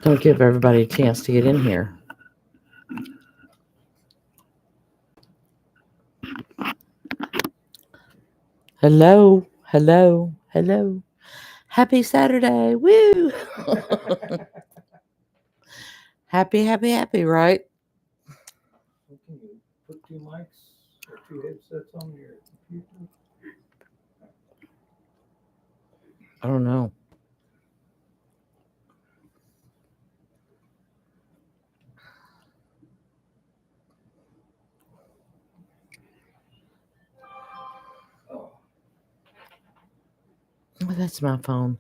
Don't give everybody a chance to get in here. Hello, hello, hello. Happy Saturday. Woo! Happy, happy, happy, right? So can you put two mics or two headsets on your computer? I don't know. Oh, Oh, that's my phone.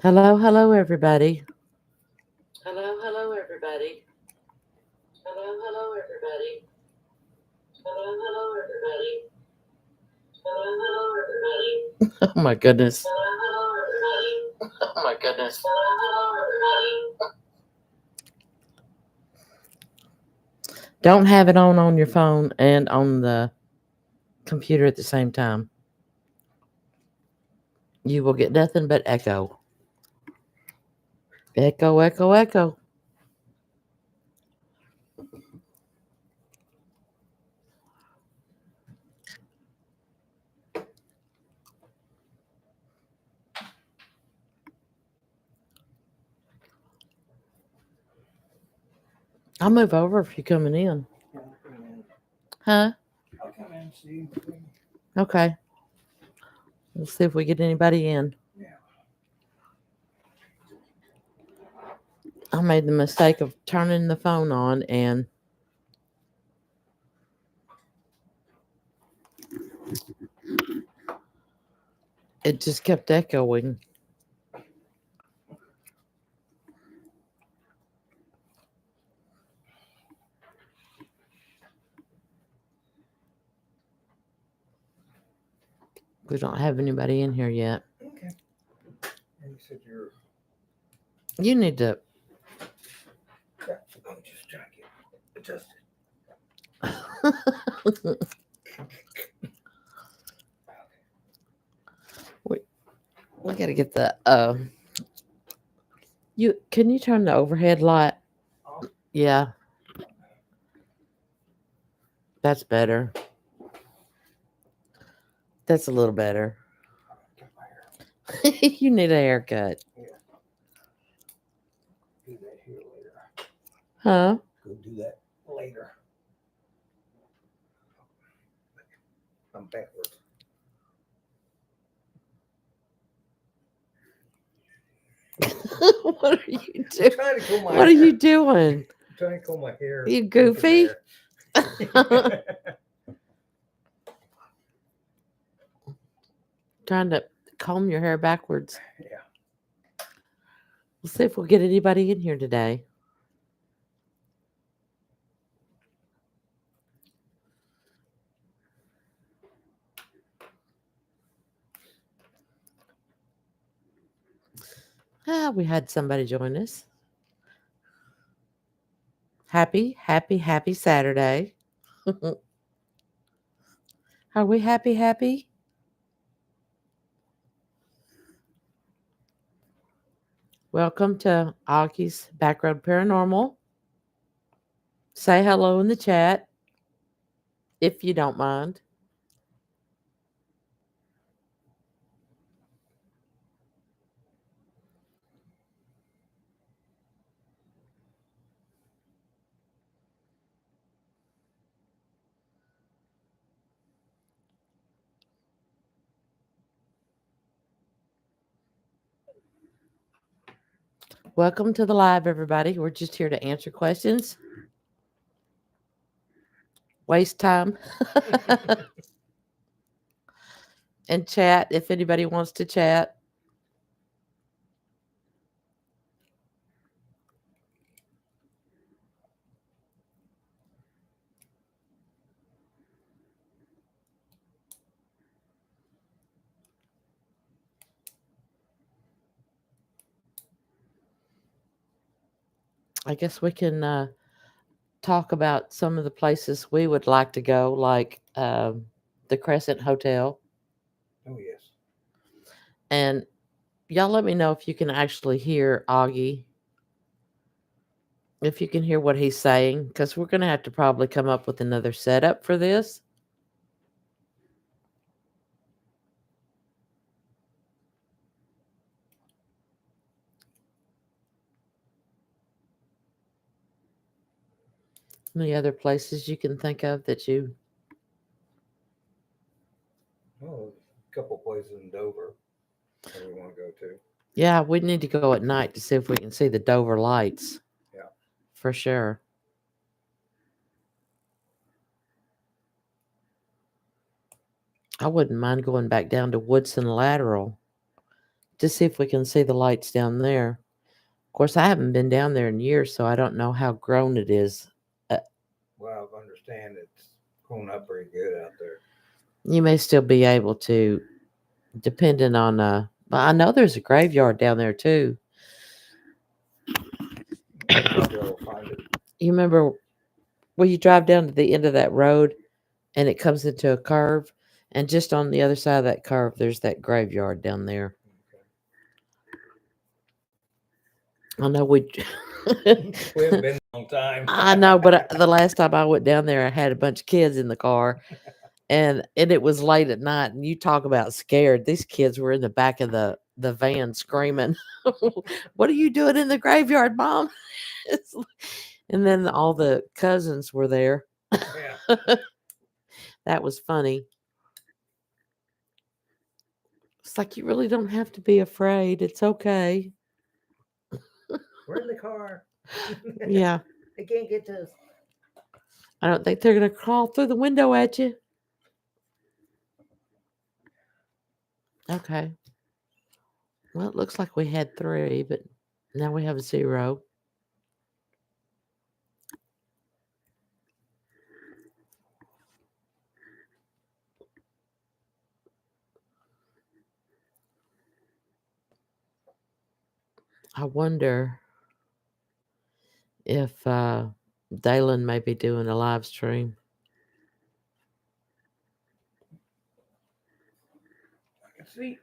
Hello, hello, everybody. Hello, hello, everybody. Hello, hello, everybody. Hello, hello, everybody. Hello, hello, everybody. Oh my goodness. Hello, hello, everybody. Oh my goodness. Hello, hello, everybody. Don't have it on your phone and on the computer at the same time. You will get nothing but echo. Echo, echo, echo. I'll move over if you're coming in. yeah, I'll come in. Huh? I'll come in and see. Okay. Let's see if we get anybody in. Yeah. I made the mistake of turning the phone on and it just kept echoing. We don't have anybody in here yet. Okay. And you said you're. You need to. Yeah, I'm just trying to get adjusted. We gotta get the. Can you turn the overhead light? Off. Yeah, that's better. That's a little better. Get my hair. You need a haircut. Yeah. Do that here later. Huh? Go do that later. I'm backwards. What are you I'm doing? trying to comb my What are hair. you doing? I'm trying to comb my hair. You goofy? Trying to comb your hair backwards. Yeah. Let's see if we'll get anybody in here today. We had somebody join us. Happy, happy, happy Saturday. Are we happy, happy? Welcome to Oggie's Backroad Paranormal. Say hello in the chat if you don't mind. Welcome to the live, everybody. We're just here to answer questions, waste time, and chat if anybody wants to chat. I guess we can talk about some of the places we would like to go, like the Crescent Hotel. Oh, yes. And y'all let me know if you can actually hear Augie, if you can hear what he's saying, because we're going to have to probably come up with another setup for this. Any other places you can think of that you. Oh, a couple places in Dover that we want to go to. Yeah, we need to go at night to see if we can see the Dover lights. Yeah. For sure. I wouldn't mind going back down to Woodson Lateral to see if we can see the lights down there. Of course, I haven't been down there in years, so I don't know how grown it is. Uh, Well, I understand it's going up pretty good out there. you may still be able to, depending on. But I know there's a graveyard down there too. We'll probably be able to find it. You remember when you drive down to the end of that road and it comes into a curve, and just on the other side of that curve, there's that graveyard down there. I know we. We haven't been a long time. I know, but the last time I went down there, I had a bunch of kids in the car, and it was late at night. And you talk about scared. These kids were in the back of the van screaming, "What are you doing in the graveyard, Mom?" And then all the cousins were there. Yeah. That was funny. It's like you really don't have to be afraid. It's okay. We're in the car. Yeah, They can't get to us. I don't think they're gonna crawl through the window at you. Okay. Well, it looks like we had 3, but now we have 0. I wonder if Dalen may be doing a live stream. I can see.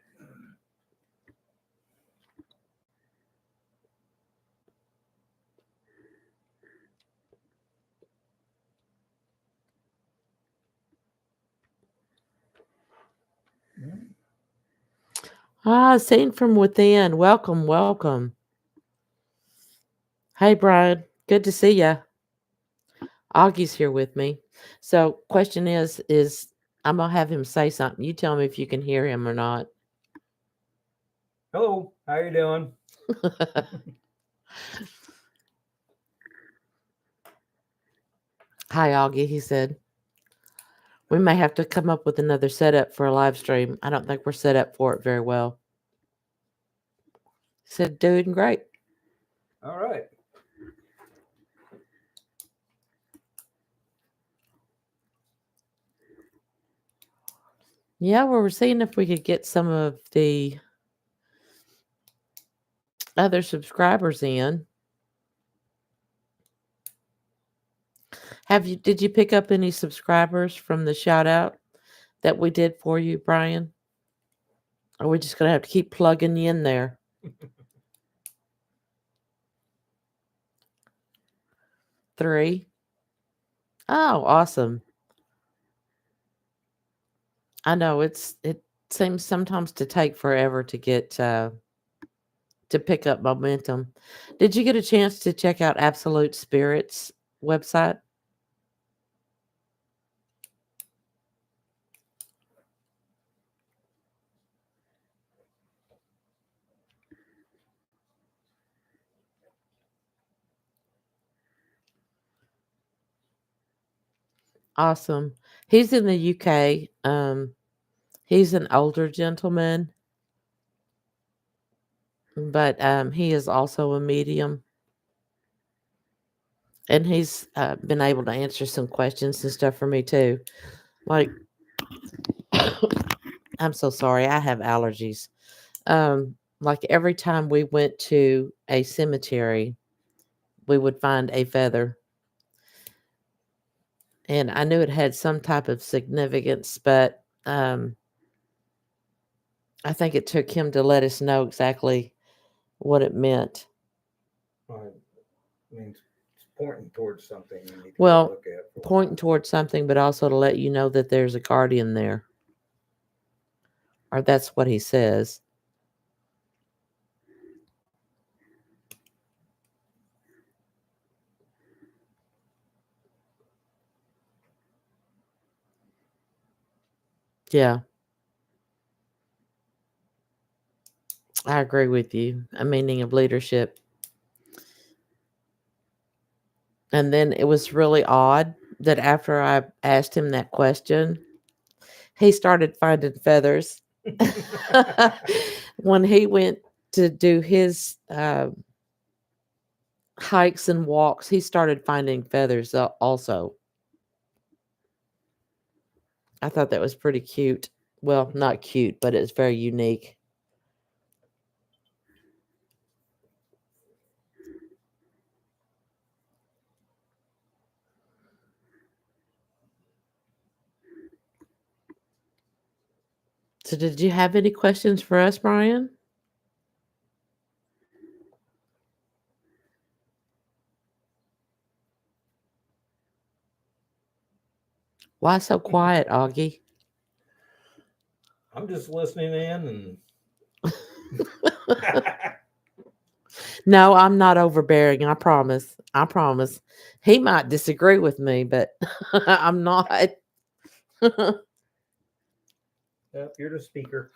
Ah, seen from within. Welcome, welcome. Hey, Brian. Good to see ya. Augie's here with me. So, question is I'm gonna have him say something. You tell me if you can hear him or not. Hello, how you doing? Hi, Augie. He said we may have to come up with another setup for a live stream. I don't think we're set up for it very well. He said doing great. All right. Yeah, we were seeing if we could get some of the other subscribers in. Did you pick up any subscribers from the shout out that we did for you, Brian? Or are we just gonna have to keep plugging you in there? 3. Oh, awesome. I know it seems sometimes to take forever to get to pick up momentum. Did you get a chance to check out Absolute Spirits website? Awesome. He's in the UK. He's an older gentleman, but he is also a medium, and he's been able to answer some questions and stuff for me too. Like, I'm so sorry, I have allergies. Like every time we went to a cemetery, we would find a feather. And I knew it had some type of significance, but I think it took him to let us know exactly what it meant. Well, it means it's pointing towards something you need to go Well, look at. For a pointing while. towards something, but also to let you know that there's a guardian there. Or that's what he says. Yeah, I agree with you. A meaning of leadership. And then it was really odd that after I asked him that question, he started finding feathers. When he went to do his hikes and walks, he started finding feathers also. I thought that was pretty cute. Well, not cute, but it's very unique. So, did you have any questions for us, Brian? Why so quiet, Augie? I'm just listening in and No, I'm not overbearing. I promise. I promise. He might disagree with me, but I'm not. yep, you're the speaker.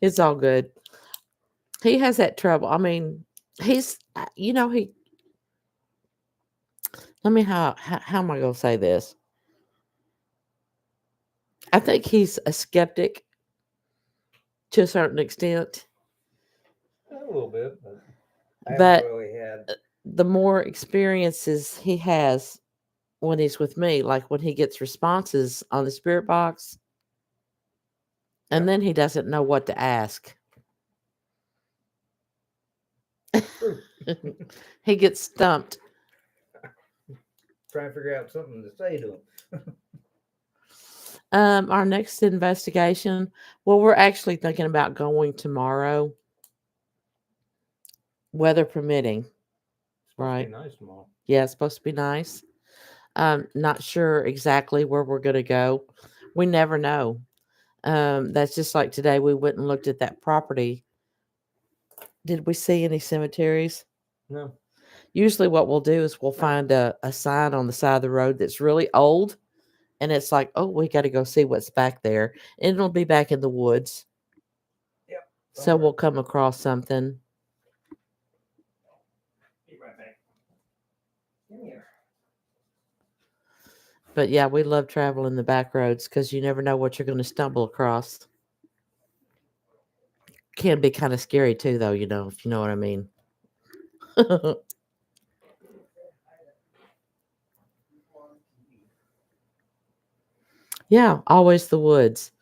It's all good. He has that trouble. I mean, he's, he, let me, how am I going to say this? I think he's a skeptic to a certain extent, A little bit, but I but haven't really had. the more experiences he has when he's with me, like when he gets responses on the spirit box, and then he doesn't know what to ask. True. He gets stumped. Trying to figure out something to say to him. Our next investigation, well, we're actually thinking about going tomorrow, weather permitting. Supposed to Right. be nice tomorrow. Yeah, it's supposed to be nice. Not sure exactly where we're going to go. We never know. That's just like today. We went and looked at that property. Did we see any cemeteries? No. Usually, what we'll do is we'll find a sign on the side of the road that's really old, and it's like, oh, we got to go see what's back there, and it'll be back in the woods. Yep. So we'll come across something. Be right back. Come here. But yeah, we love traveling the back roads because you never know what you're going to stumble across. Can be kind of scary too, though, if you know what I mean. Yeah, always the woods.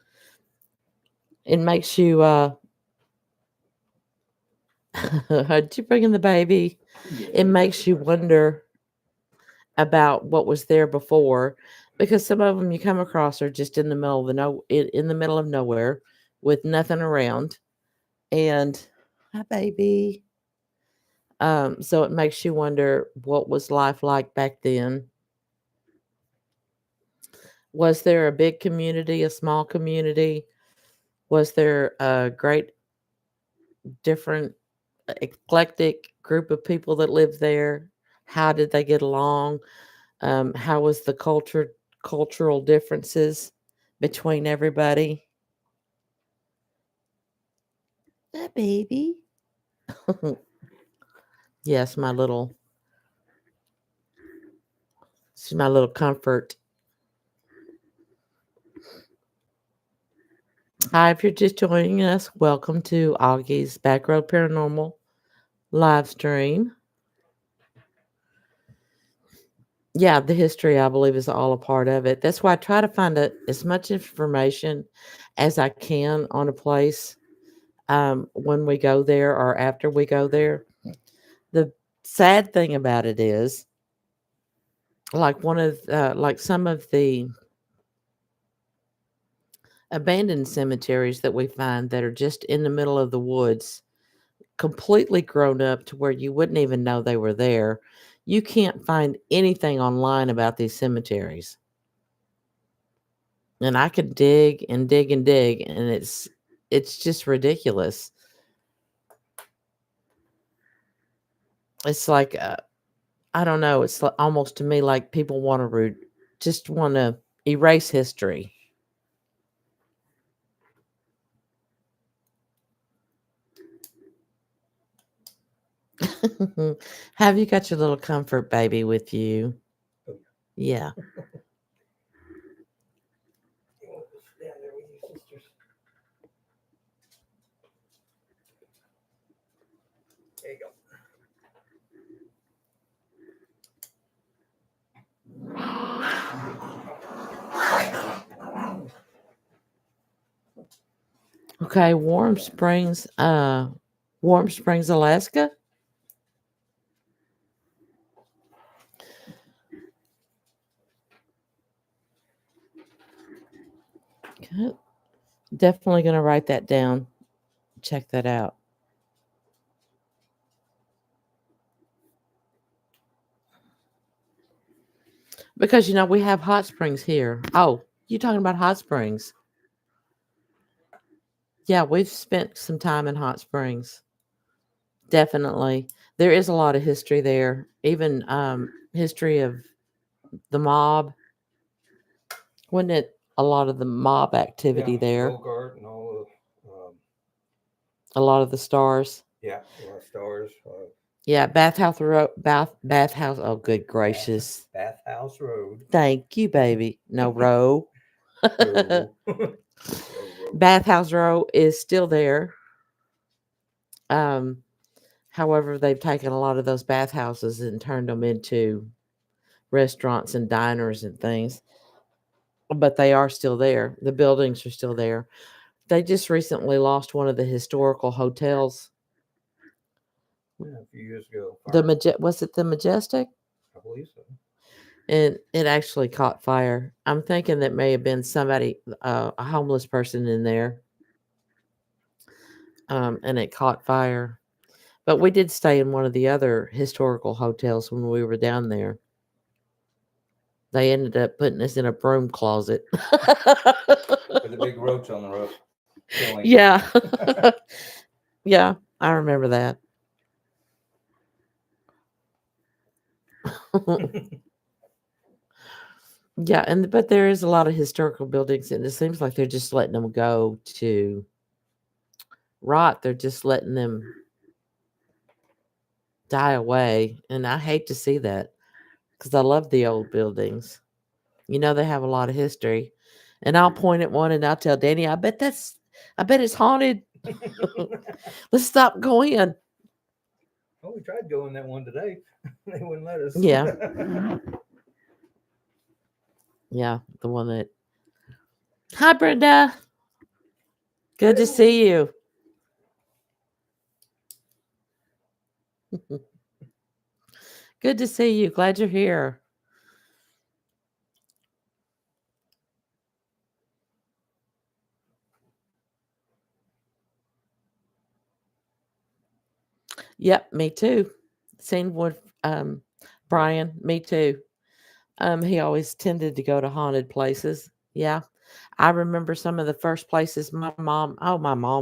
It makes you did you bring in the baby? It makes you wonder about what was there before, because some of them you come across are just in the middle of in the middle of nowhere with nothing around. And hi baby. So it makes you wonder, what was life like back then? Was there a big community, a small community? Was there a great different eclectic group of people that lived there? How did they get along? How was the cultural differences between everybody? Baby. Yes, she's my little comfort. Hi, if you're just joining us, welcome to Augie's Backroad Paranormal live stream. Yeah, the history, I believe, is all a part of it. That's why I try to find as much information as I can on a place. when we go there or after we go there. The sad thing about it is, like like some of the abandoned cemeteries that we find that are just in the middle of the woods, completely grown up to where you wouldn't even know they were there. You can't find anything online about these cemeteries. And I could dig and dig and dig, and it's just ridiculous. It's like I don't know. It's almost to me like people want to just want to erase history. Have you got your little comfort baby with you? Yeah. Stand there with you, sisters. There you go. Okay, Warm Springs, Alaska. Okay. Definitely going to write that down. Check that out. Because we have hot springs here. Oh, you talking about hot springs? Yeah, we've spent some time in hot springs. Definitely. There is a lot of history there. Even history of the mob. Wasn't it a lot of the mob activity there? Bogart and all A lot of the stars. a lot of stars. Yeah, Bathhouse Road. Bathhouse. Oh, good gracious! Bathhouse Road. Thank you, baby. No row. Row. Bathhouse Row is still there. Um, However, they've taken a lot of those bathhouses and turned them into restaurants and diners and things. But they are still there. The buildings are still there. They just recently lost one of the historical hotels. Yeah, a few years ago. Was it the Majestic? I believe so. And it actually caught fire. I'm thinking that may have been somebody, a homeless person in there, and it caught fire. But we did stay in one of the other historical hotels when we were down there. They ended up putting us in a broom closet. With a big roach on the roof. Killing. Yeah. Yeah, I remember that. Yeah, but there is a lot of historical buildings, and it seems like they're just letting them go to rot. They're just letting them die away, and I hate to see that because I love the old buildings. They have a lot of history, and I'll point at one and I'll tell Danny, I bet it's haunted. Let's stop going. Oh, we tried going that one today. They wouldn't let us. Yeah. Yeah, the one that. Hi, Brenda. Good to see you. Good to see you. Glad you're here. Yep, me too. Same with Brian. Me too. He always tended to go to haunted places. Yeah. I remember some of the first places my mom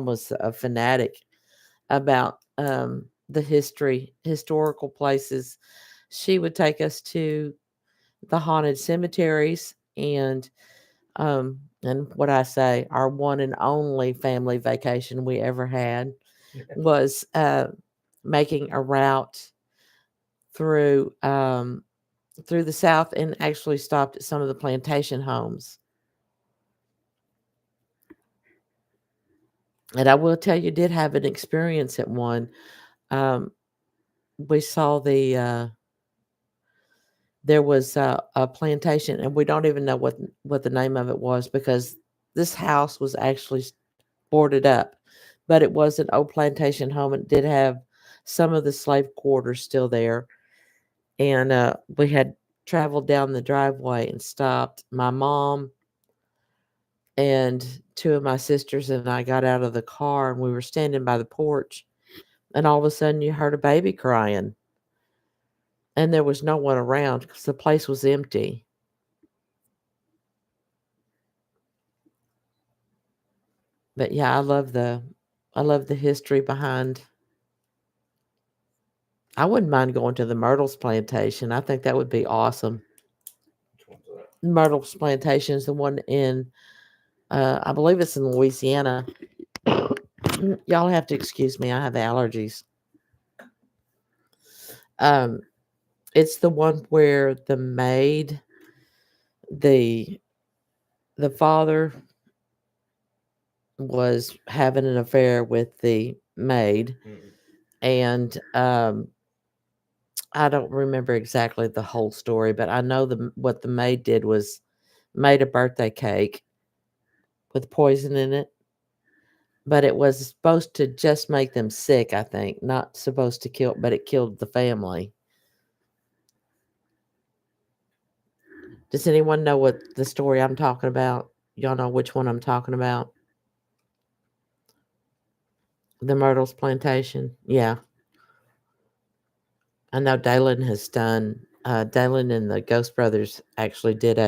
was a fanatic about the historical places. She would take us to the haunted cemeteries and what I say, our one and only family vacation we ever had was making a route through through the South and actually stopped at some of the plantation homes. And I will tell you, did have an experience at one. Um, we saw there was a plantation, and we don't even know what the name of it was because this house was actually boarded up. but it was an old plantation home. It did have some of the slave quarters still there. And we had traveled down the driveway and stopped. My mom and two of my sisters and I got out of the car and we were standing by the porch. And all of a sudden, you heard a baby crying. And there was no one around because the place was empty. But yeah, I love the history behind. I wouldn't mind going to the Myrtles plantation. I think that would be awesome. Which one's that? Myrtles plantation is the one in I believe it's in Louisiana. Y'all have to excuse me. I have allergies. Um, it's the one where the the father was having an affair with the maid, Mm-mm. and I don't remember exactly the whole story, but I know what the maid did was made a birthday cake with poison in it, but it was supposed to just make them sick, I think, not supposed to kill, but it killed the family. Does anyone know what the story I'm talking about? Y'all know which one I'm talking about? The Myrtles plantation? Yeah. I know Dalen has done, Dalen and the Ghost Brothers actually did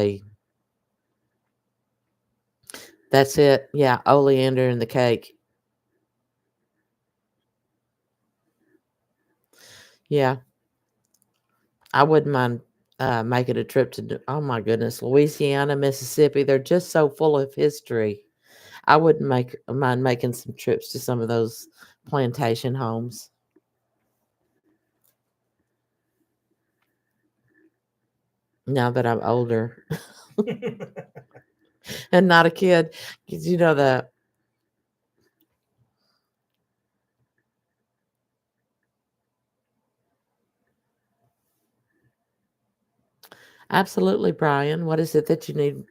that's it. Yeah. Oleander and the cake. Yeah. I wouldn't mind making a trip to, oh my goodness, Louisiana, Mississippi. They're just so full of history. I wouldn't mind making some trips to some of those plantation homes now that I'm older and not a kid. 'Cause you know the absolutely, Brian. What is it that you need?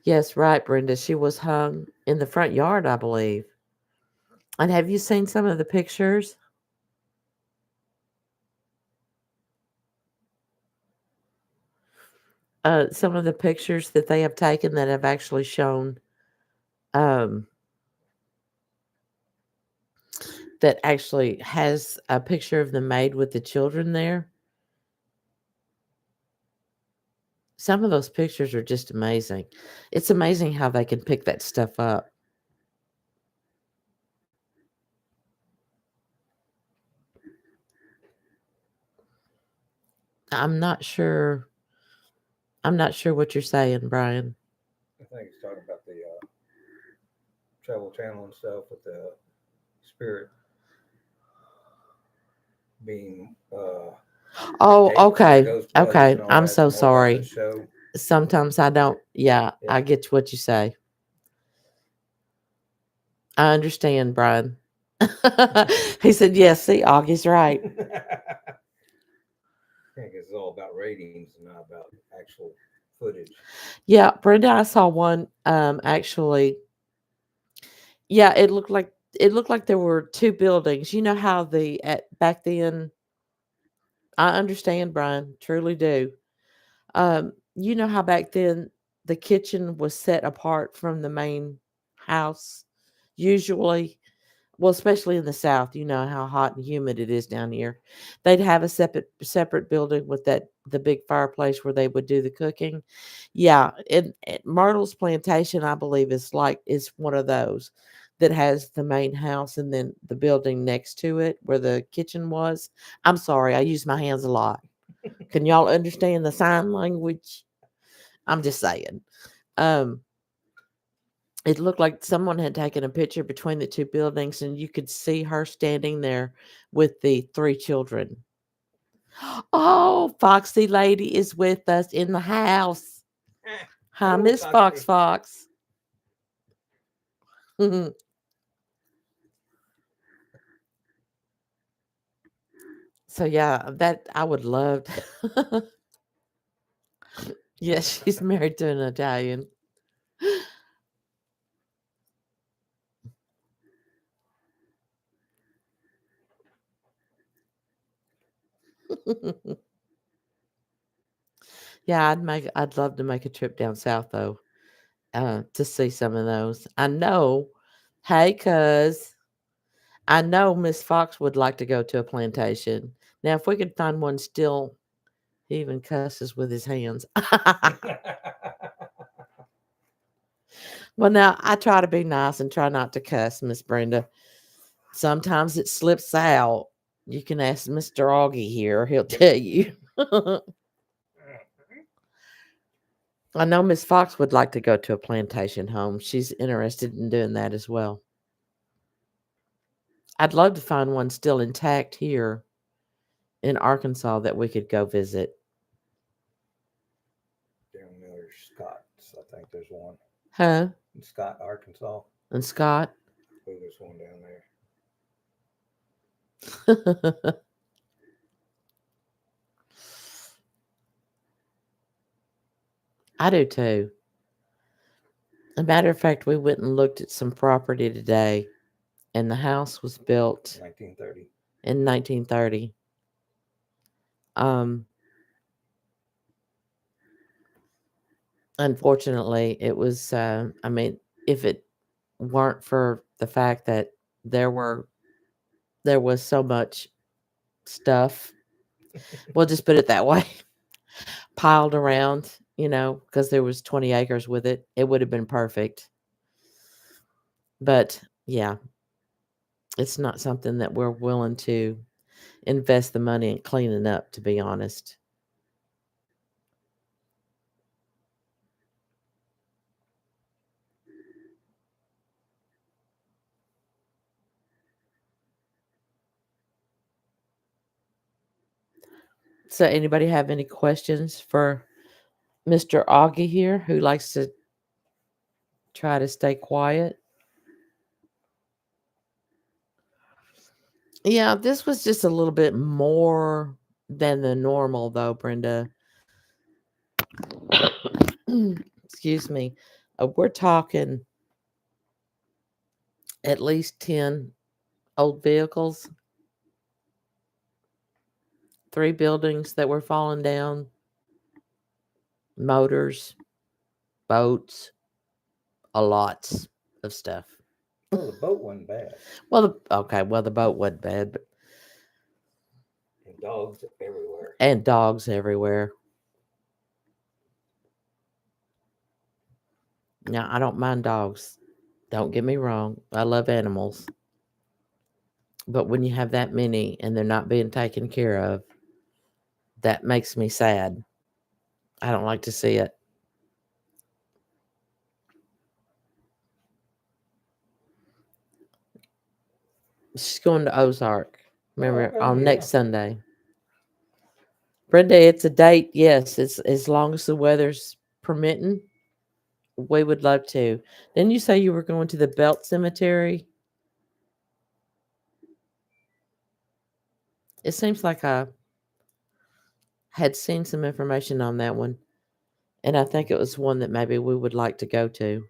Yes, right, Brenda. She was hung in the front yard, I believe. And have you seen some of the pictures? Some of the pictures that they have taken that have actually shown um, that actually has a picture of the maid with the children there. Some of those pictures are just amazing. It's amazing how they can pick that stuff up. I'm not sure. I'm not sure what you're saying, Brian. I think it's talking about the Travel Channel and stuff with the spirit being Oh, the okay. Ghost Brothers Okay. and all I'm that. so It's more about the sorry. show. Sometimes I don't. Yeah, I Yeah. get what you say. I understand, Brian. He said, yes, see, Augie's right. I think it's all about ratings and not about actual footage. Yeah, Brenda, I saw one actually. Yeah, it looked like there were two buildings. You know how back then I understand, Brian, truly do. You know how back then the kitchen was set apart from the main house usually. Well, especially in the South, you know how hot and humid it is down here. They'd have a separate building with the big fireplace where they would do the cooking. Yeah, and Myrtle's plantation, I believe, is one of those that has the main house and then the building next to it where the kitchen was. I'm sorry, I use my hands a lot. Can y'all understand the sign language? I'm just saying. Um, it looked like someone had taken a picture between the two buildings, and you could see her standing there with the three children. Oh, Foxy Lady is with us in the house. Hi, Hello, Miss Fox Foxy. Fox. So yeah, that I would love. Yes, she's married to an Italian. Yeah, I'd love to make a trip down south though, to see some of those. I know, hey, cuz I know Miss Fox would like to go to a plantation. Now, if we could find one still, he even cusses with his hands. Well, now I try to be nice and try not to cuss, Miss Brenda. Sometimes it slips out. You can ask Mr. Augie here; he'll tell you. I know Miss Fox would like to go to a plantation home. She's interested in doing that as well. I'd love to find one still intact here in Arkansas that we could go visit. Down there, Scott's, I think there's one Huh? in Scott, Arkansas. And Scott? Oh, there's one down there. I do too. A matter of fact, we went and looked at some property today, and the house was built 1930. in 1930. Um, Unfortunately, it was. I mean, if it weren't for the fact that there were there was so much stuff, we'll just put it that way, piled around, because there was 20 acres with it, it would have been perfect. But yeah, it's not something that we're willing to invest the money in cleaning up, to be honest. So, anybody have any questions for Mr. Augie here, who likes to try to stay quiet? Yeah, this was just a little bit more than the normal, though, Brenda. Excuse me. We're talking at least 10 old vehicles, 3 buildings that were falling down, motors, boats, a lots of stuff. Oh, the boat wasn't bad. Well, the boat wasn't bad, but And dogs everywhere. and dogs everywhere. Now, I don't mind dogs. Don't get me wrong. I love animals. But when you have that many and they're not being taken care of, that makes me sad. I don't like to see it. She's going to Ozark. Remember, okay, on yeah. next Sunday. Brenda, it's a date. Yes, it's as long as the weather's permitting. We would love to. Didn't you say you were going to the Belt Cemetery? It seems like I had seen some information on that one, and I think it was one that maybe we would like to go to.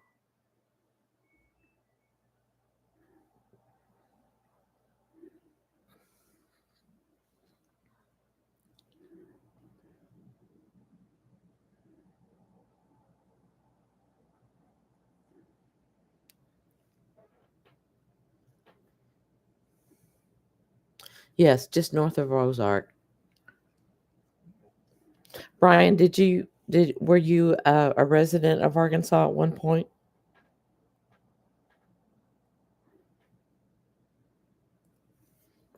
Yes, just north of Ozark. Brian, were you a resident of Arkansas at one point?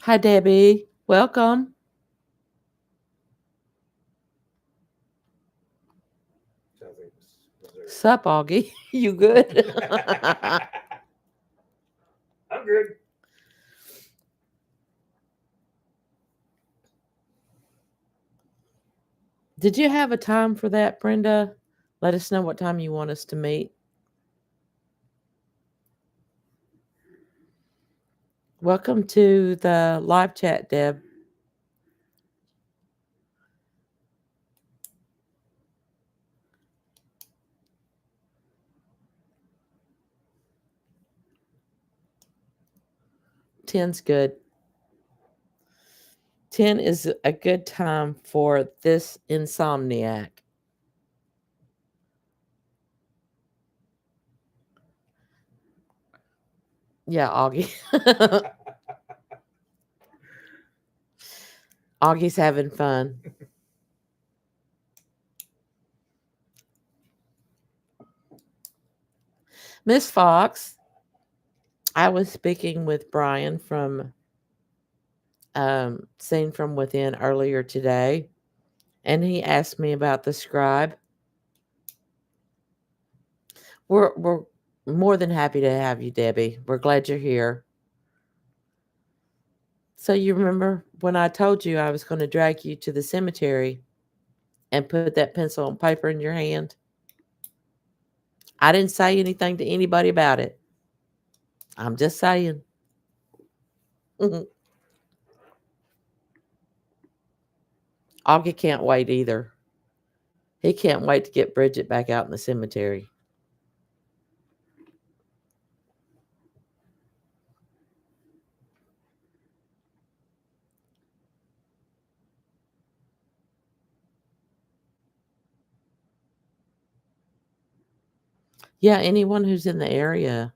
Hi, Debbie. Welcome. Sounds like Missouri. Sup, Augie? You good? I'm good. Did you have a time for that, Brenda? Let us know what time you want us to meet. Welcome to the live chat, Deb. 10's good. 10 is a good time for this insomniac. Yeah, Augie. Augie's having fun. Miss Fox, I was speaking with Brian from Seen from Within earlier today, and he asked me about the scribe. We're more than happy to have you, Debbie. We're glad you're here. So you remember when I told you I was going to drag you to the cemetery and put that pencil and paper in your hand? I didn't say anything to anybody about it. I'm just saying. Augie can't wait either. He can't wait to get Bridget back out in the cemetery. Yeah, anyone who's in the area.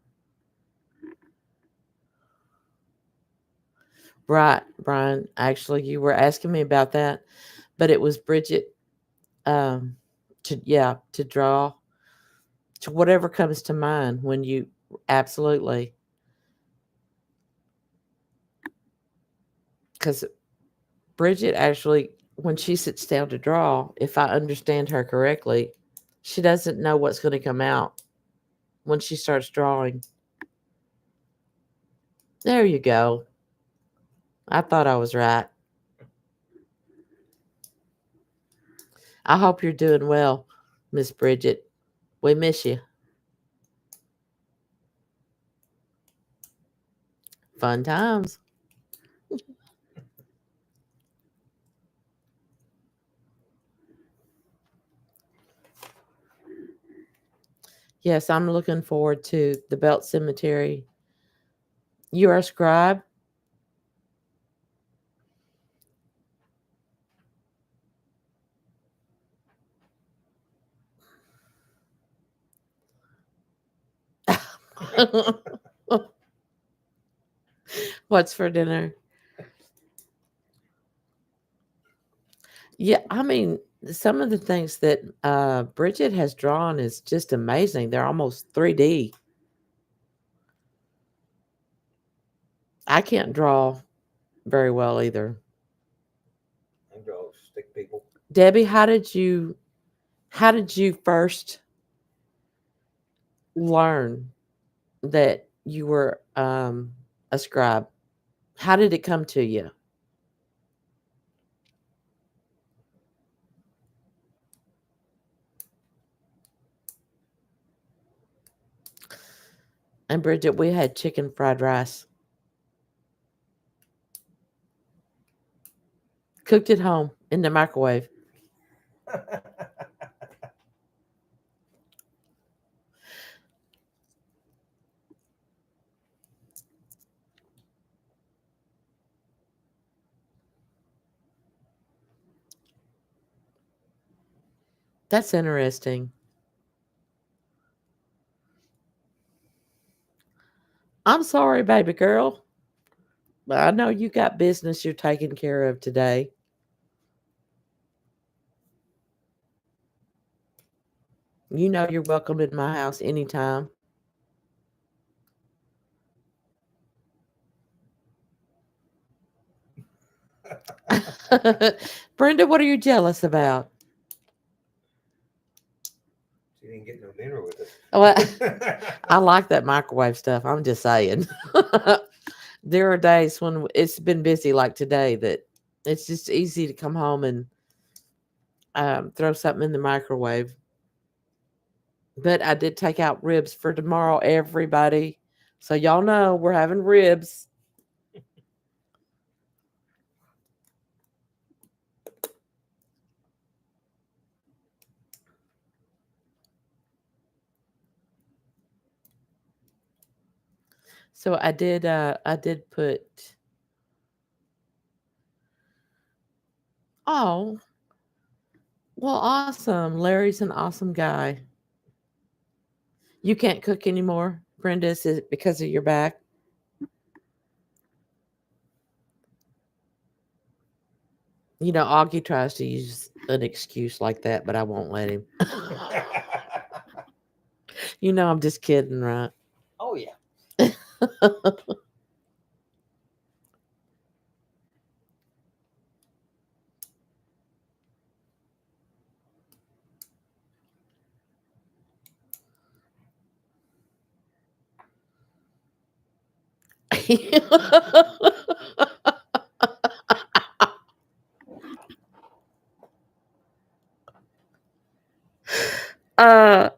Right, Brian. Actually, you were asking me about that, but it was Bridget um to draw to whatever comes to mind when you absolutely, cuz Bridget actually when she sits down to draw, if I understand her correctly, she doesn't know what's going to come out when she starts drawing. There you go. I thought I was right. I hope you're doing well, Miss Bridget. We miss you. Fun times. Yes, I'm looking forward to the Belt Cemetery. You are a scribe? What's for dinner? Yeah, I mean, some of the things that Bridget has drawn is just amazing. They're almost 3D. I can't draw very well either. I draw stick people. Debbie, how did you first learn that you were a scribe? How did it come to you? And Bridget, we had chicken fried rice cooked at home in the microwave. That's interesting. I'm sorry, baby girl. But I know you got business you're taking care of today. You know you're welcome in my house anytime. Brenda, what are you jealous about? She didn't get no dinner with us. Well, I like that microwave stuff. I'm just saying. There are days when it's been busy, like today, that it's just easy to come home and throw something in the microwave. But I did take out ribs for tomorrow, everybody. So y'all know we're having ribs. So I did put. Oh, well, awesome. Larry's an awesome guy. You can't cook anymore, Brenda. Is it because of your back? Augie tries to use an excuse like that, but I won't let him. I'm just kidding, right? Oh yeah. uh,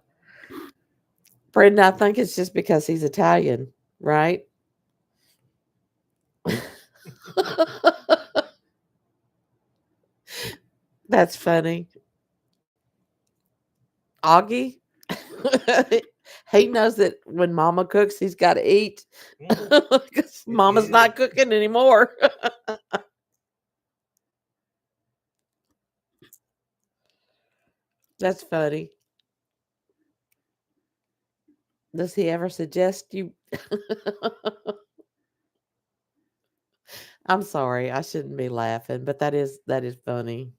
Brenda, I think it's just because he's Italian, right? That's funny. Augie, he knows that when Mama cooks, he's got to eat because Mama's not cooking anymore. That's funny. Does he ever suggest you? I'm sorry, I shouldn't be laughing, but that is funny.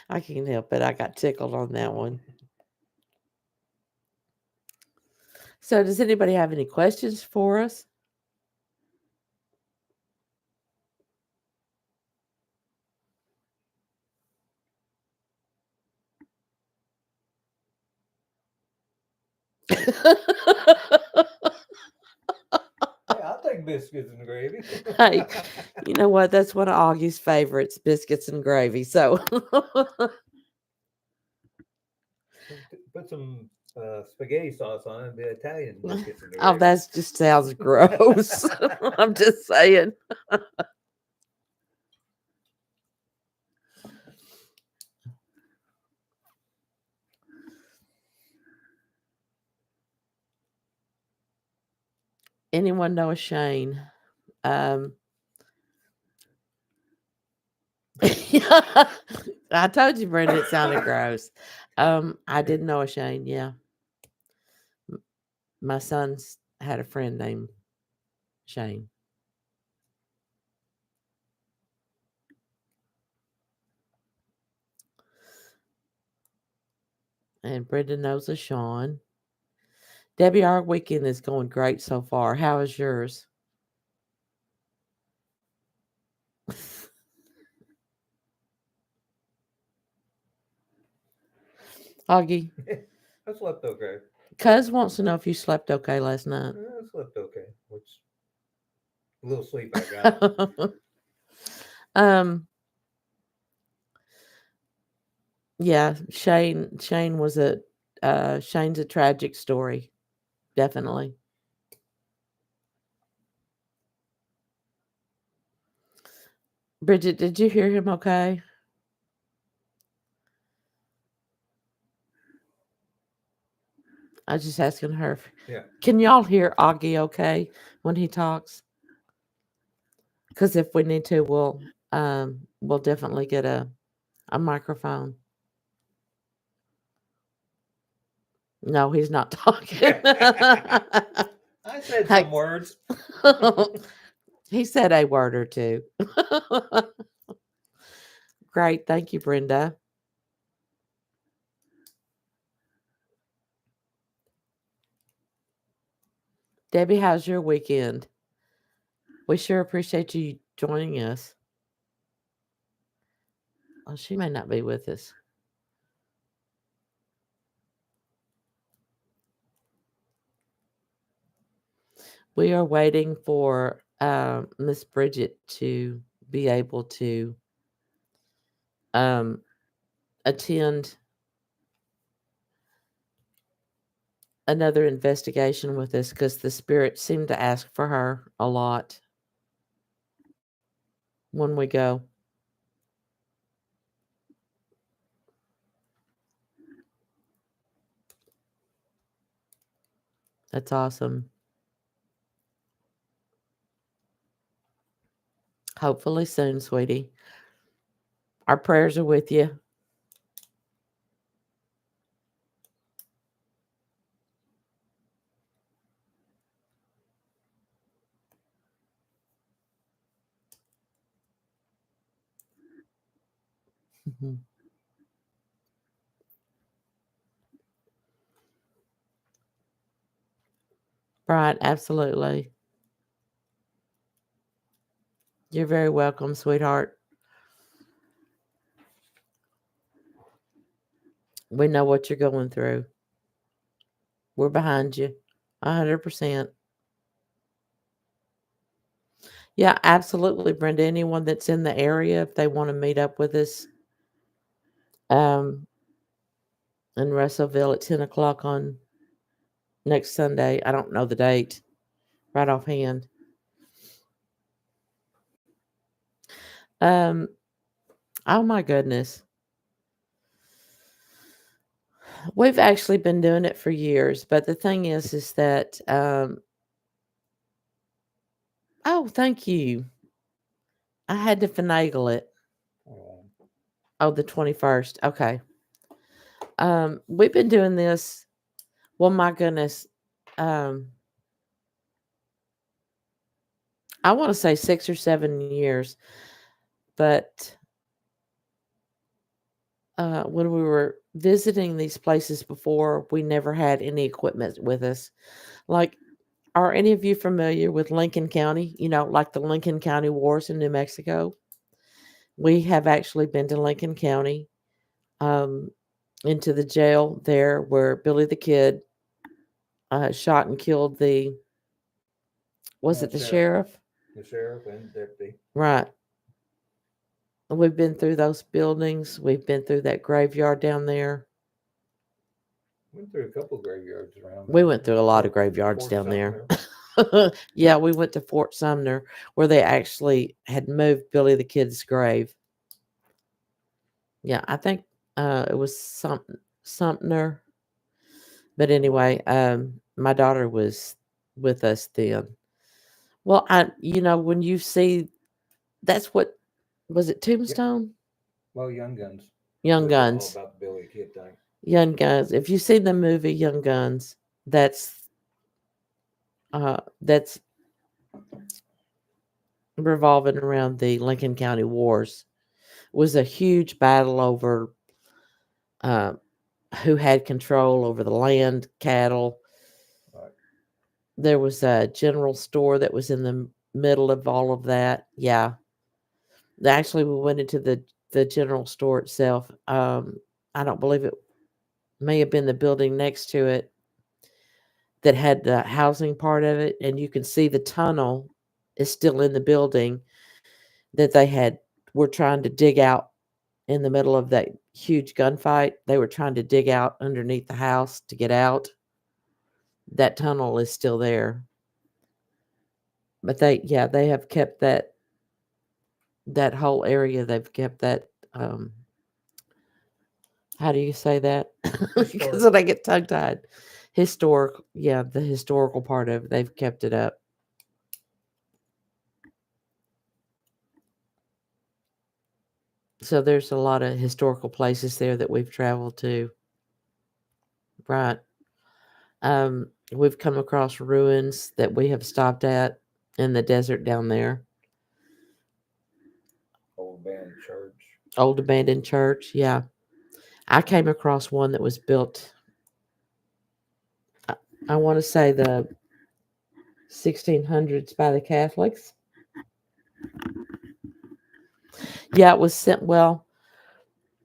I can't help it. I got tickled on that one. So, does anybody have any questions for us? Hey, I'll take biscuits and gravy. Hey, you know what? That's one of Augie's favorites, biscuits and gravy. So, Put some spaghetti sauce on it, the Italian biscuits and oh, gravy. that just sounds gross. I'm just saying. Anyone know a Shane? Um, I told you, Brenda, it sounded gross. I didn't know a Shane. Yeah, my son's had a friend named Shane, and Brenda knows a Sean. Debbie, our weekend is going great so far. How is yours? Augie, I slept okay. Cuz wants to know if you slept okay last night. I slept okay. Which little sleep I got. um, yeah, Shane was Shane's a tragic story, definitely. Bridget, did you hear him okay? I was just asking her. Yeah. Can y'all hear Augie okay when he talks? Because if we need to, we'll definitely get a microphone. No, he's not talking. I said some words. He said a word or two. Great. Thank you, Brenda. Debbie, how's your weekend? We sure appreciate you joining us. Oh, she may not be with us. We are waiting for Miss Bridget to be able to um, attend another investigation with us because the spirits seem to ask for her a lot when we go. That's awesome. Hopefully soon, sweetie. Our prayers are with you. Mhm. Right, absolutely. You're very welcome, sweetheart. We know what you're going through. We're behind you. 100%. Yeah, absolutely, Brenda. Anyone that's in the area, if they want to meet up with us um, in Russellville at 10 o'clock on next Sunday, I don't know the date right offhand. Um, oh my goodness. We've actually been doing it for years, but the thing is that, oh, thank you. I had to finagle it. Oh, Oh, the 21st. Okay. We've been doing this. Well, my goodness. Um, I want to say 6 or 7 years, but when we were visiting these places before, we never had any equipment with us. Like, are any of you familiar with Lincoln County? You know, like the Lincoln County Wars in New Mexico? We have actually been to Lincoln County, um, into the jail there where Billy the Kid shot and killed was it the sheriff? the sheriff and deputy. Right. We've been through those buildings. We've been through that graveyard down there. Went through a couple graveyards around We there. went through a lot of graveyards Fort down there. Sumner. Yeah, we went to Fort Sumner where they actually had moved Billy the Kid's grave. Yeah, I think it was Sumner. But anyway, my daughter was with us then. Well, when you see, that's what was it, Tombstone? Well, Young Guns. Young It was all Guns. about the Billy Kid thing. Young Guns. If you see the movie Young Guns, that's revolving around the Lincoln County Wars. It was a huge battle over uh, who had control over the land, cattle. Right. There was a general store that was in the middle of all of that. Yeah. Actually, we went into the general store itself. I don't believe it may have been the building next to it that had the housing part of it, and you can see the tunnel is still in the building that they had were trying to dig out in the middle of that huge gunfight. They were trying to dig out underneath the house to get out. That tunnel is still there. But they have kept that whole area. They've kept that how do you say that? Because then I get tongue tied. Historic, yeah, the historical part of it, they've kept it up. So there's a lot of historical places there that we've traveled to. Right. We've come across ruins that we have stopped at in the desert down there. Old abandoned church. Old abandoned church, yeah. I came across one that was built, I want to say the 1600s by the Catholics. Yeah, it was sent, well,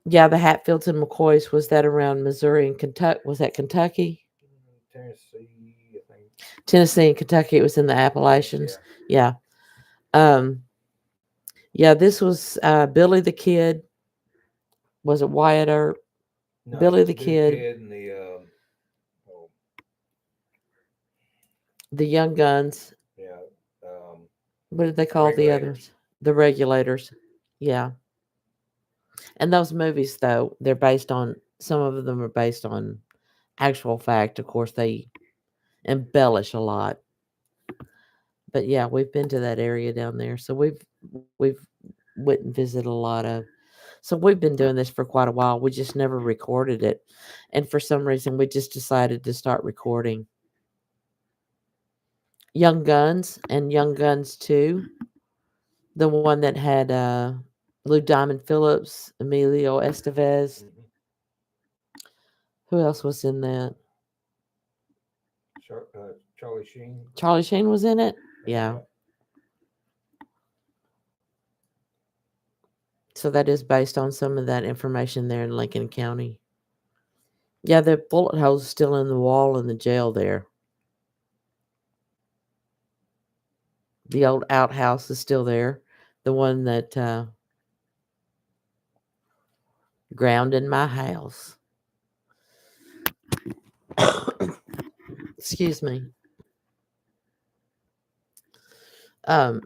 yeah, the Hatfields and McCoys, was that around Missouri and Kentucky? Was that Kentucky? Tennessee, I think. Tennessee and Kentucky. It was in the Appalachians. Yeah. Yeah, this was Billy the Kid. Was it Wyatt Earp? No, Billy the Kid. And the The Young Guns. yeah. What did they call the others? The Regulators. Yeah. And those movies, though, they're based on, some of them are based on actual fact. Of course, they embellish a lot. But yeah, we've been to that area down there, so we've went and visited a lot of. So we've been doing this for quite a while. We just never recorded it, and for some reason, we just decided to start recording Young Guns and Young Guns Two, the one that had Lou Diamond Phillips, Emilio Estevez. Mhm. Who else was in that? Charlie Sheen. Charlie Sheen was in it. Yeah. So that is based on some of that information there in Lincoln County. Yeah, the bullet hole's still in the wall in the jail there. The old outhouse is still there. The one that ground in my house. Excuse me. Um,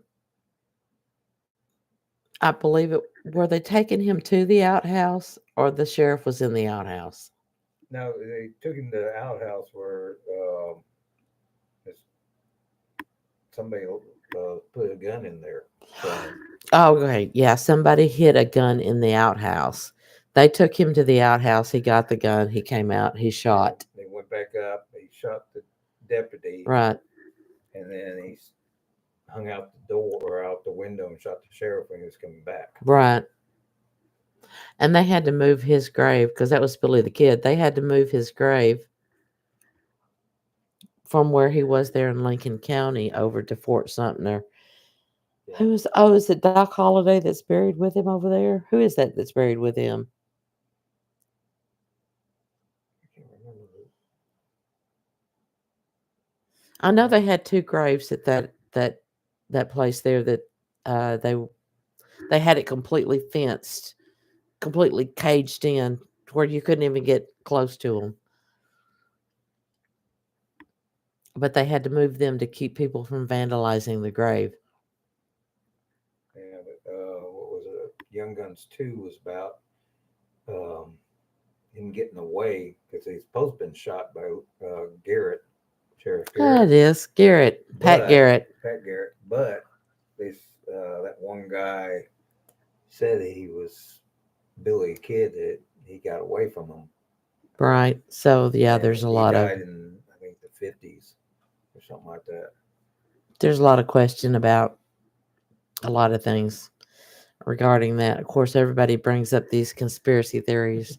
I believe it. Were they taking him to the outhouse, or the sheriff was in the outhouse? No, they took him to the outhouse where this- somebody put a gun in there. So, Oh, okay. Yeah, somebody hid a gun in the outhouse. They took him to the outhouse. He got the gun. He came out. He shot. they went back up. He shot the deputy, Right, and then he hung out the door or out the window and shot the sheriff when he was coming back. right. And they had to move his grave because that was Billy the Kid. They had to move his grave from where he was there in Lincoln County over to Fort Sumter. Yeah. Who is? Oh, is it Doc Holliday that's buried with him over there? Who is that that's buried with him? I can't remember. I know they had two graves at that place there that they had it completely fenced, completely caged in, to where you couldn't even get close to them. But they had to move them to keep people from vandalizing the grave. Yeah, but what was it? Young Guns 2 was about um, him getting away because he's supposed to been shot by Garrett, Sheriff Ah, it Garrett, is Garrett, Pat but Garrett. Pat Garrett. But this that one guy said he was Billy Kid that he got away from him. Right. So yeah, And there's a he lot of died in I think the 50s or something like that. there's a lot of question about a lot of things regarding that. Of course, everybody brings up these conspiracy theories.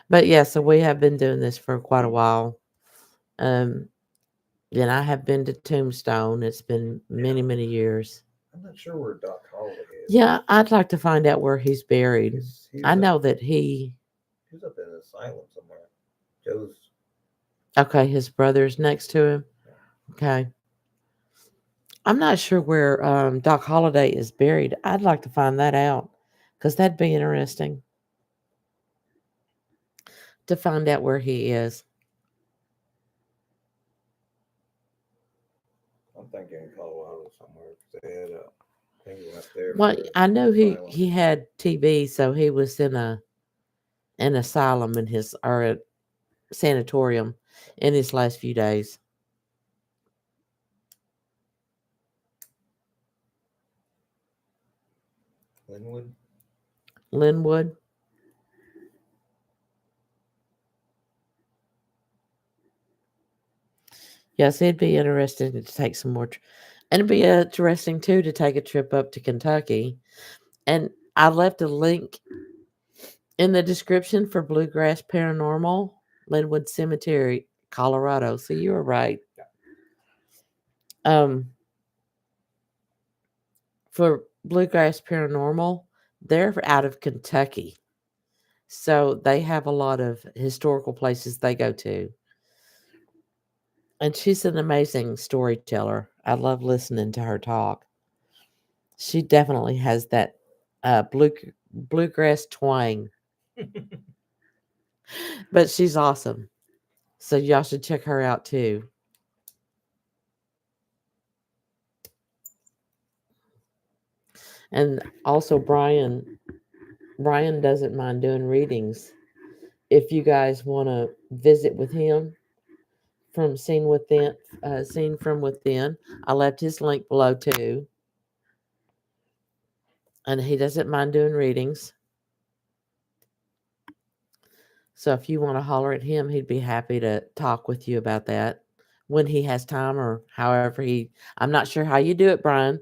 But yeah, so we have been doing this for quite a while. Um, and I have been to Tombstone. It's been many, many years. I'm not sure where Doc Holliday is. Yeah, I'd like to find out where he's buried. He's I up, know that he, he's up in an asylum somewhere. Joe's. okay, his brother's next to him. Okay. I'm not sure where Doc Holliday is buried. I'd like to find that out because that'd be interesting to find out where he is. I'm thinking in Colorado somewhere because they had a thing he went there. Well, For the I know asylum. he had TB, so he was in an asylum in his or a sanatorium in his last few days. Linwood. Linwood. Yes, it'd be interesting to take some more, and it'd be interesting too to take a trip up to Kentucky. And I left a link in the description for Bluegrass Paranormal, Linwood Cemetery, Colorado. So you were right. Um, for Bluegrass Paranormal, they're out of Kentucky. So they have a lot of historical places they go to. And she's an amazing storyteller. I love listening to her talk. She definitely has that bluegrass twang, but she's awesome. So y'all should check her out too. And also Brian doesn't mind doing readings if you guys want to visit with him from Seen from Within, I left his link below too. And he doesn't mind doing readings. So if you want to holler at him, he'd be happy to talk with you about that when he has time or however he. I'm not sure how you do it, Brian.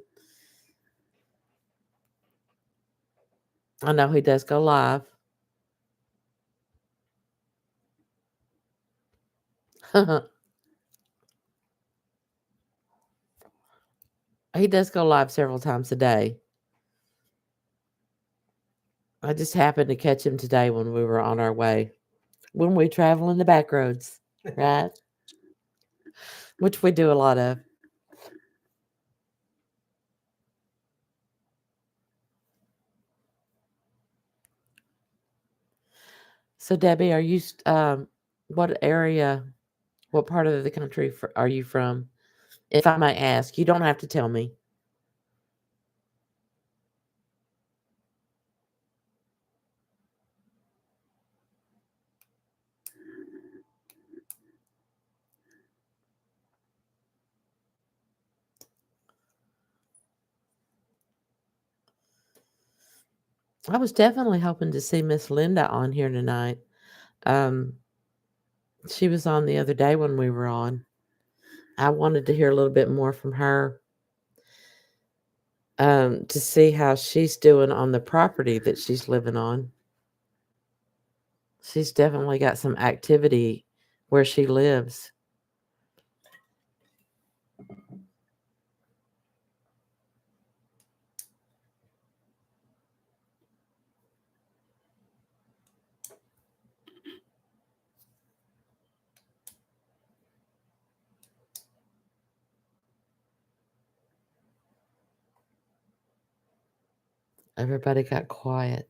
I know he does go live. He does go live several times a day. I just happened to catch him today when we were on our way, when we travel in the back roads, right? Which we do a lot of. So, Debbie, are you, what area, what part of the country are you from? If I may ask, you don't have to tell me. I was definitely hoping to see Miss Linda on here tonight. Um, she was on the other day when we were on. I wanted to hear a little bit more from her, to see how she's doing on the property that she's living on. She's definitely got some activity where she lives. Everybody got quiet.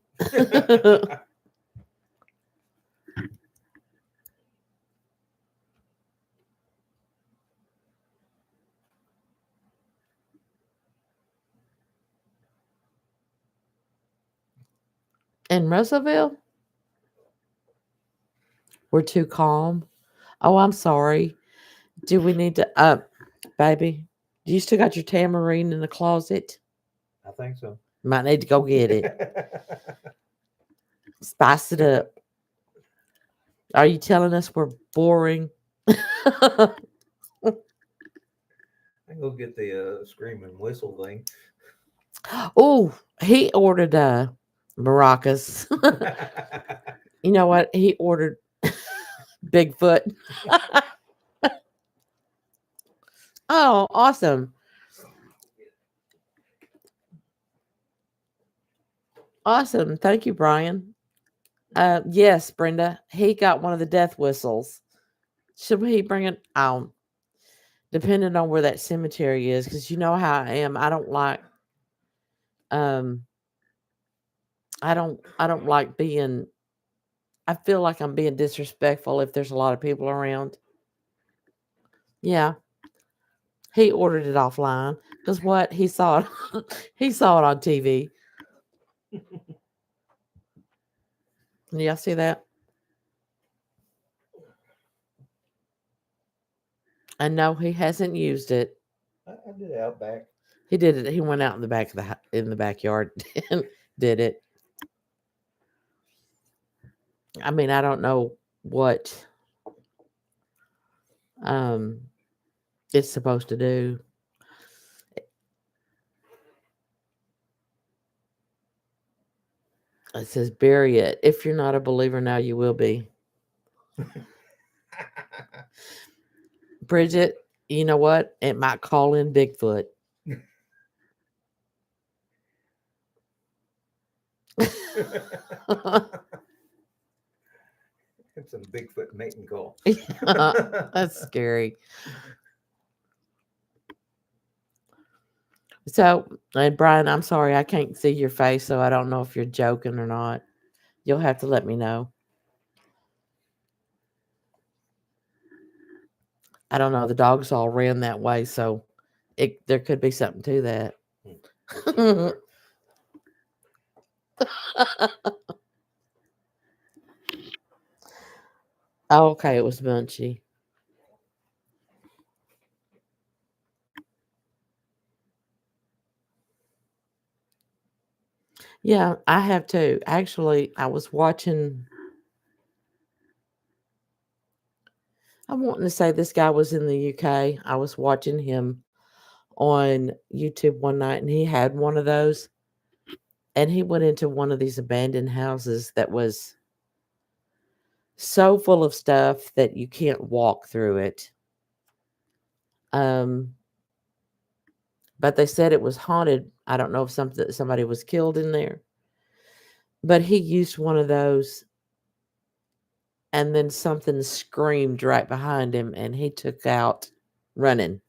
In Russellville, we're too calm. Oh, I'm sorry. Do we need to baby? Do you still got your tamarine in the closet? I think so. Might need to go get it. Spice it up. Are you telling us we're boring? I can go get the scream and whistle thing. Oh, he ordered maracas. You know what? He ordered Bigfoot. Oh, awesome. Awesome. Thank you, Brian. Yes, Brenda. He got one of the death whistles. Should he bring it out? Depending on where that cemetery is, because you know how I am. Um I don't like being, I feel like I'm being disrespectful if there's a lot of people around. Yeah. He ordered it offline. Because what? He saw it he saw it on TV. Y'all see that? And no, he hasn't used it. I did it out back. He did it. He went out in the back of in the backyard and did it. I mean, I don't know what um it's supposed to do. It says bury it. If you're not a believer now, you will be. Bridget, you know what? It might call in Bigfoot. It's some Bigfoot mating call. That's scary. So, and Brian, I'm sorry, I can't see your face, so I don't know if you're joking or not. You'll have to let me know. I don't know. The dogs all ran that way, so there could be something to that. Oh, okay, it was Munchie. Yeah, I have too. Actually, I was watching. I'm wanting to say this guy was in the UK. I was watching him on YouTube one night, and he had one of those, and he went into one of these abandoned houses that was so full of stuff that you can't walk through it. Um, but they said it was haunted. I don't know if somebody was killed in there, but he used one of those, and then something screamed right behind him, and he took out running.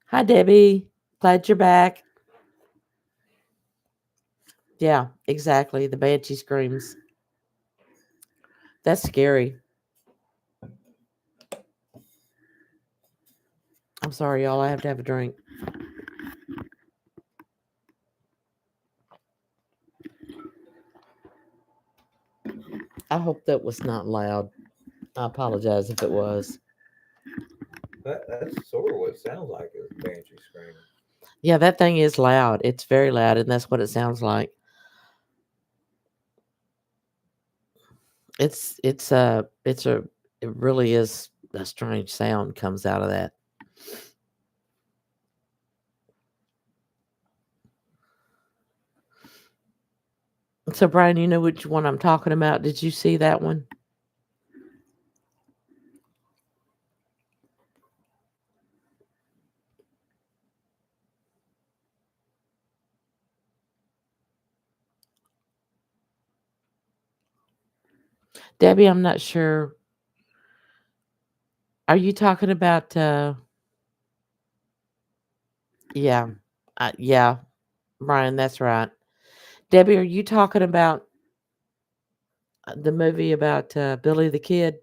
Hi, Debbie. Glad you're back. Yeah, exactly. The banshee screams. That's scary. I'm sorry, y'all. I have to have a drink. I hope that was not loud. I apologize if it was. That's sort of what it sounds like, is banshee screaming. Yeah, that thing is loud. It's very loud, and that's what it sounds like. It's a it really is a strange sound comes out of that. So Brian, you know which one I'm talking about. Did you see that one? Debbie, I'm not sure. Are you talking about yeah. Yeah, Brian, that's right. Debbie, are you talking about the movie about Billy the Kid?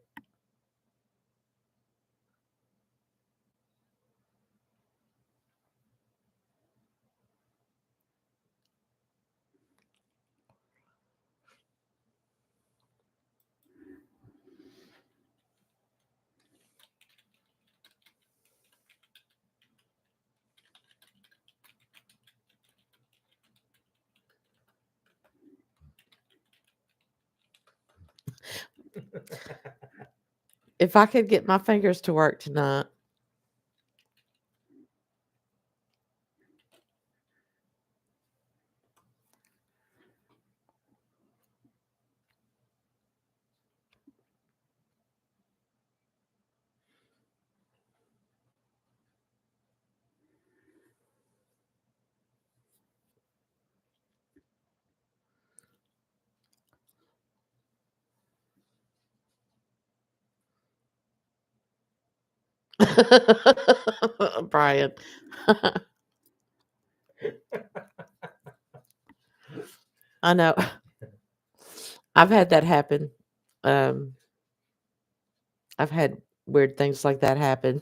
If I could get my fingers to work tonight. Brian. I know. I've had that happen. Um, I've had weird things like that happen.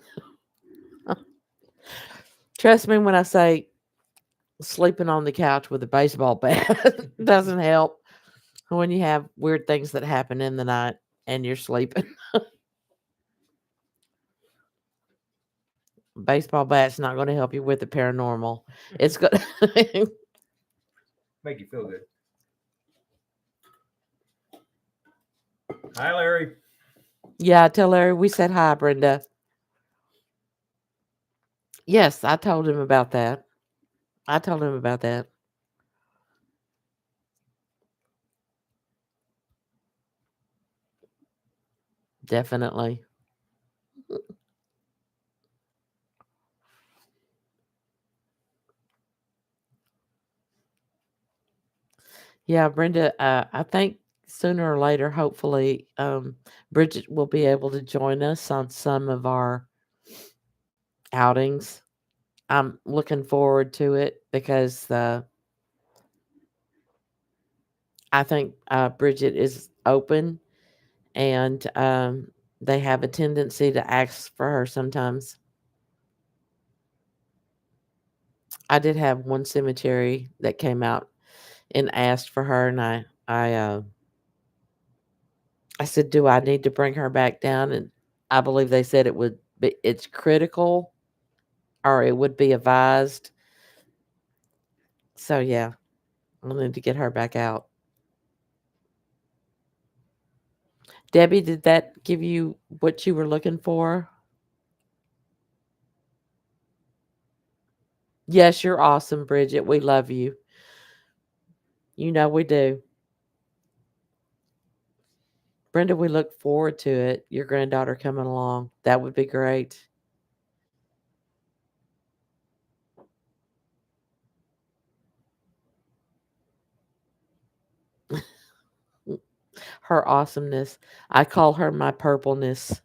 Trust me when I say sleeping on the couch with a baseball bat doesn't help when you have weird things that happen in the night and you're sleeping. Baseball bat's not going to help you with the paranormal. It's good. Make you feel good. Hi, Larry. Yeah, tell Larry we said hi, Brenda. Yes, I told him about that. I told him about that. Definitely. Yeah, Brenda, I think sooner or later, hopefully, Bridget will be able to join us on some of our outings. I'm looking forward to it because I think Bridget is open and they have a tendency to ask for her sometimes. I did have one cemetery that came out and asked for her, and I said, "Do I need to bring her back down?" And I believe they said it's critical or it would be advised. So yeah, I need to get her back out. Debbie, did that give you what you were looking for? Yes, you're awesome, Bridget. We love you. You know we do. Brenda, we look forward to it. Your granddaughter coming along. That would be great. Her awesomeness. I call her my purpleness.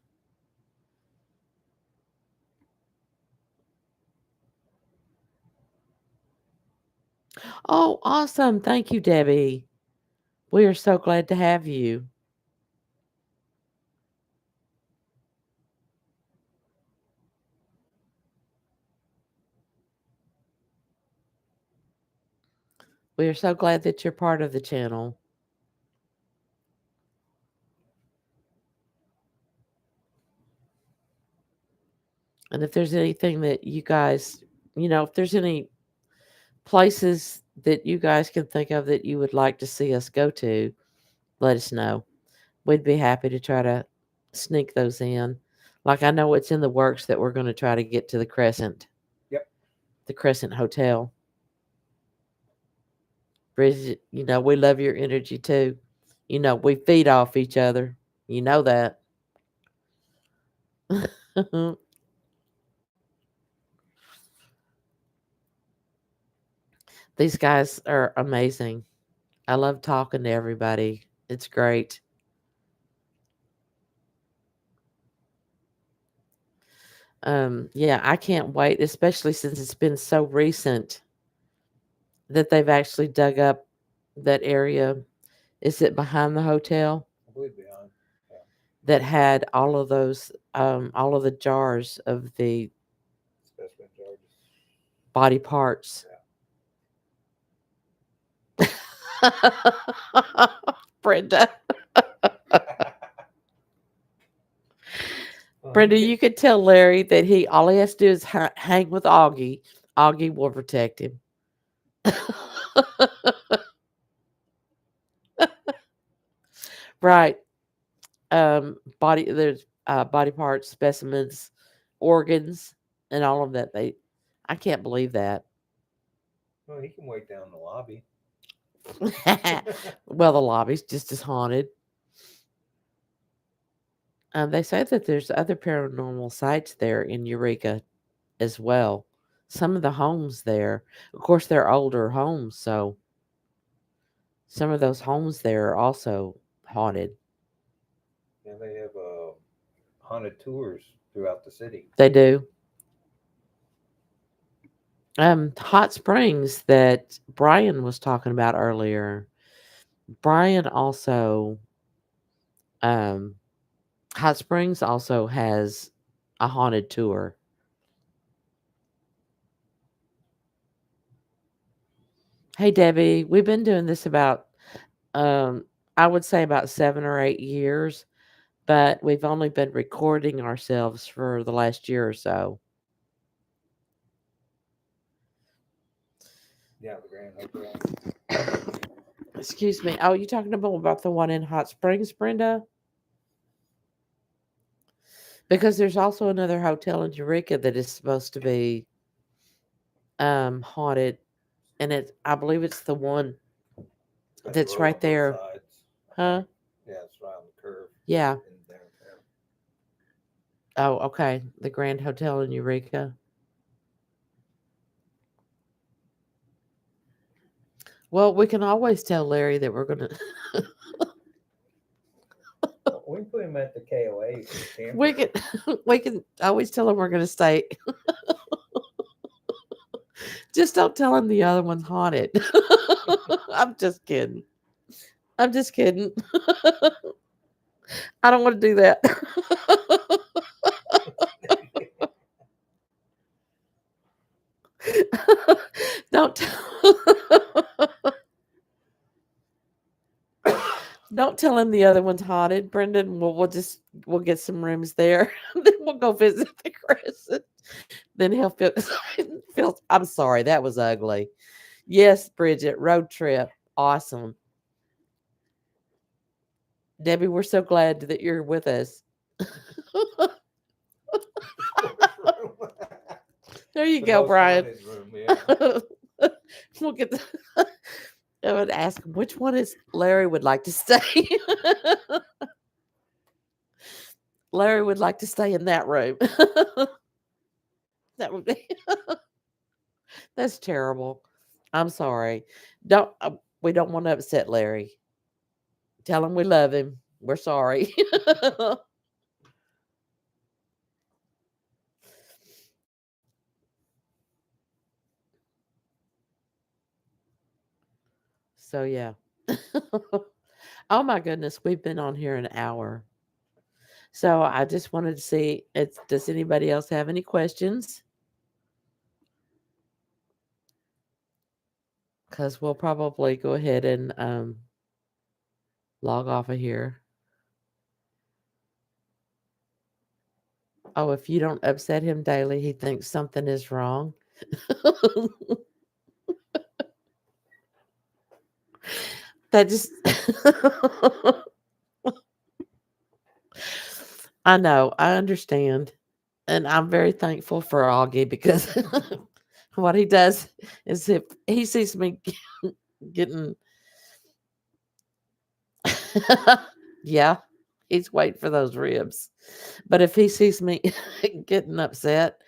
Oh, awesome. Thank you, Debbie. We are so glad to have you. We are so glad that you're part of the channel. And if there's anything that you guys, if there's any places that you guys can think of that you would like to see us go to, let us know. We'd be happy to try to sneak those in. Like I know it's in the works that we're going to try to get to the Crescent, Yep. the Crescent Hotel. Bridget, we love your energy too. We feed off each other. You know that. These guys are amazing. I love talking to everybody. It's great. Yeah, I can't wait, especially since it's been so recent that they've actually dug up that area. Is it behind the hotel I believe behind. Yeah. that had all of the jars of the Specimen charges. body parts? Brenda. Brenda, you could tell Larry that all he has to do is hang with Augie. Augie will protect him. Right. There's body parts, specimens, organs, and all of that. I can't believe that. Well, he can wait down in the lobby. Well, the lobby's just as haunted. They say that there's other paranormal sites there in Eureka as well. Some of the homes there, of course, they're older homes, so some of those homes there are also haunted. And they have haunted tours throughout the city. They do. Hot springs that Brian was talking about earlier. Brian also, um, Hot Springs also has a haunted tour. Hey, Debbie, we've been doing this about, I would say about 7 or 8 years, but we've only been recording ourselves for the last year or so. Yeah, the Grand Hotel. Excuse me. Oh, you talking about the one in Hot Springs, Brenda? Because there's also another hotel in Eureka that is supposed to be haunted, and I believe it's the one that's right there. Sides. Huh? Yeah, it's right on the curve. Yeah. In downtown. Oh, okay. The Grand Hotel in Eureka. Well, we can always tell Larry that we're gonna. We can put him at the KOA. we can we can always tell him we're gonna stay. Just don't tell him the other one's haunted. I'm just kidding. I'm just kidding. I don't want to do that. Don't don't don't tell him the other one's haunted, Brendan. We'll get some rooms there. Then we'll go visit the Crescent. Then he'll feel. I'm sorry, that was ugly. Yes, Bridget, road trip, awesome. Debbie, we're so glad that you're with us. There you The go, most Brian. haunted room, yeah. We'll get. I would ask him which one is Larry would like to stay. Larry would like to stay in that room. That would be. That's terrible. I'm sorry. Don't we don't want to upset Larry. Tell him we love him. We're sorry. So yeah. Oh my goodness, we've been on here an hour. So I just wanted to see does anybody else have any questions? Because we'll probably go ahead and log off of here. Oh, if you don't upset him daily, he thinks something is wrong. That just I know, I understand. And I'm very thankful for Augie because what he does is if he sees me getting yeah, he's waiting for those ribs. But if he sees me getting upset,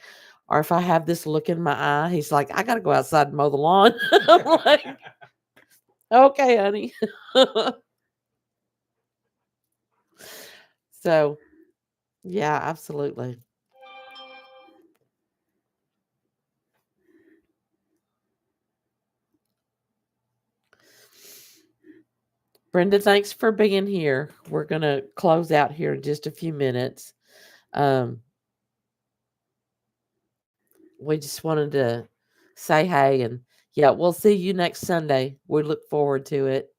or if I have this look in my eye, he's like, I gotta go outside and mow the lawn. I'm like, okay, honey. So yeah, absolutely. Brenda, thanks for being here. We're gonna close out here in just a few minutes. Um, we just wanted to say hey and yeah, we'll see you next Sunday. We look forward to it.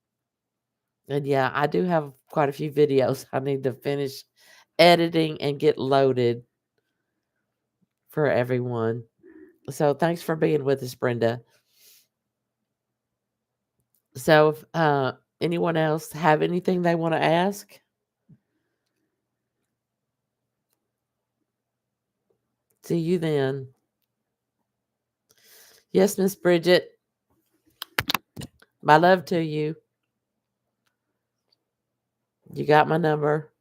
And yeah, I do have quite a few videos I need to finish editing and get loaded for everyone. So thanks for being with us, Brenda. So if anyone else have anything they want to ask? See you then. Yes, Miss Bridget. My love to you. You got my number.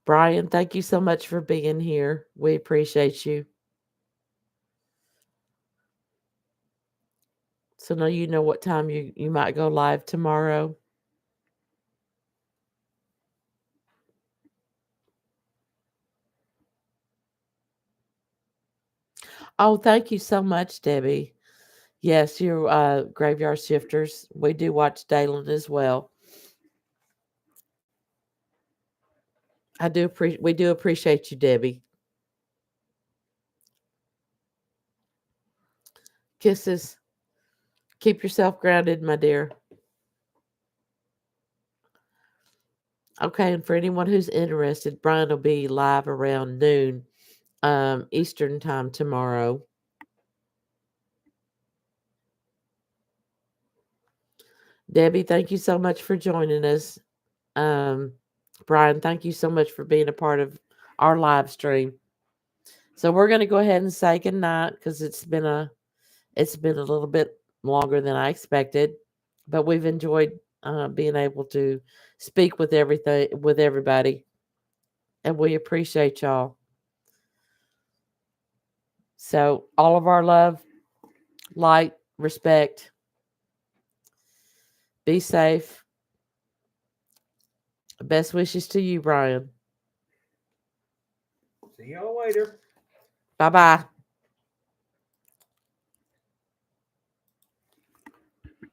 Brian, thank you so much for being here. We appreciate you. So now you know what time you might go live tomorrow. Oh, thank you so much, Debbie. Yes, you're graveyard shifters. We do watch Dalen as well. We do appreciate you, Debbie. Kisses. Keep yourself grounded, my dear. Okay, and for anyone who's interested, Brian will be live around noon Eastern time tomorrow. Debbie, thank you so much for joining us. Um, Brian, thank you so much for being a part of our live stream. So we're going to go ahead and say goodnight because it's been a little bit longer than I expected, but we've enjoyed being able to speak with everybody, and we appreciate y'all. So all of our love, light, respect. Be safe. Best wishes to you, Brian. See y'all later. Bye bye.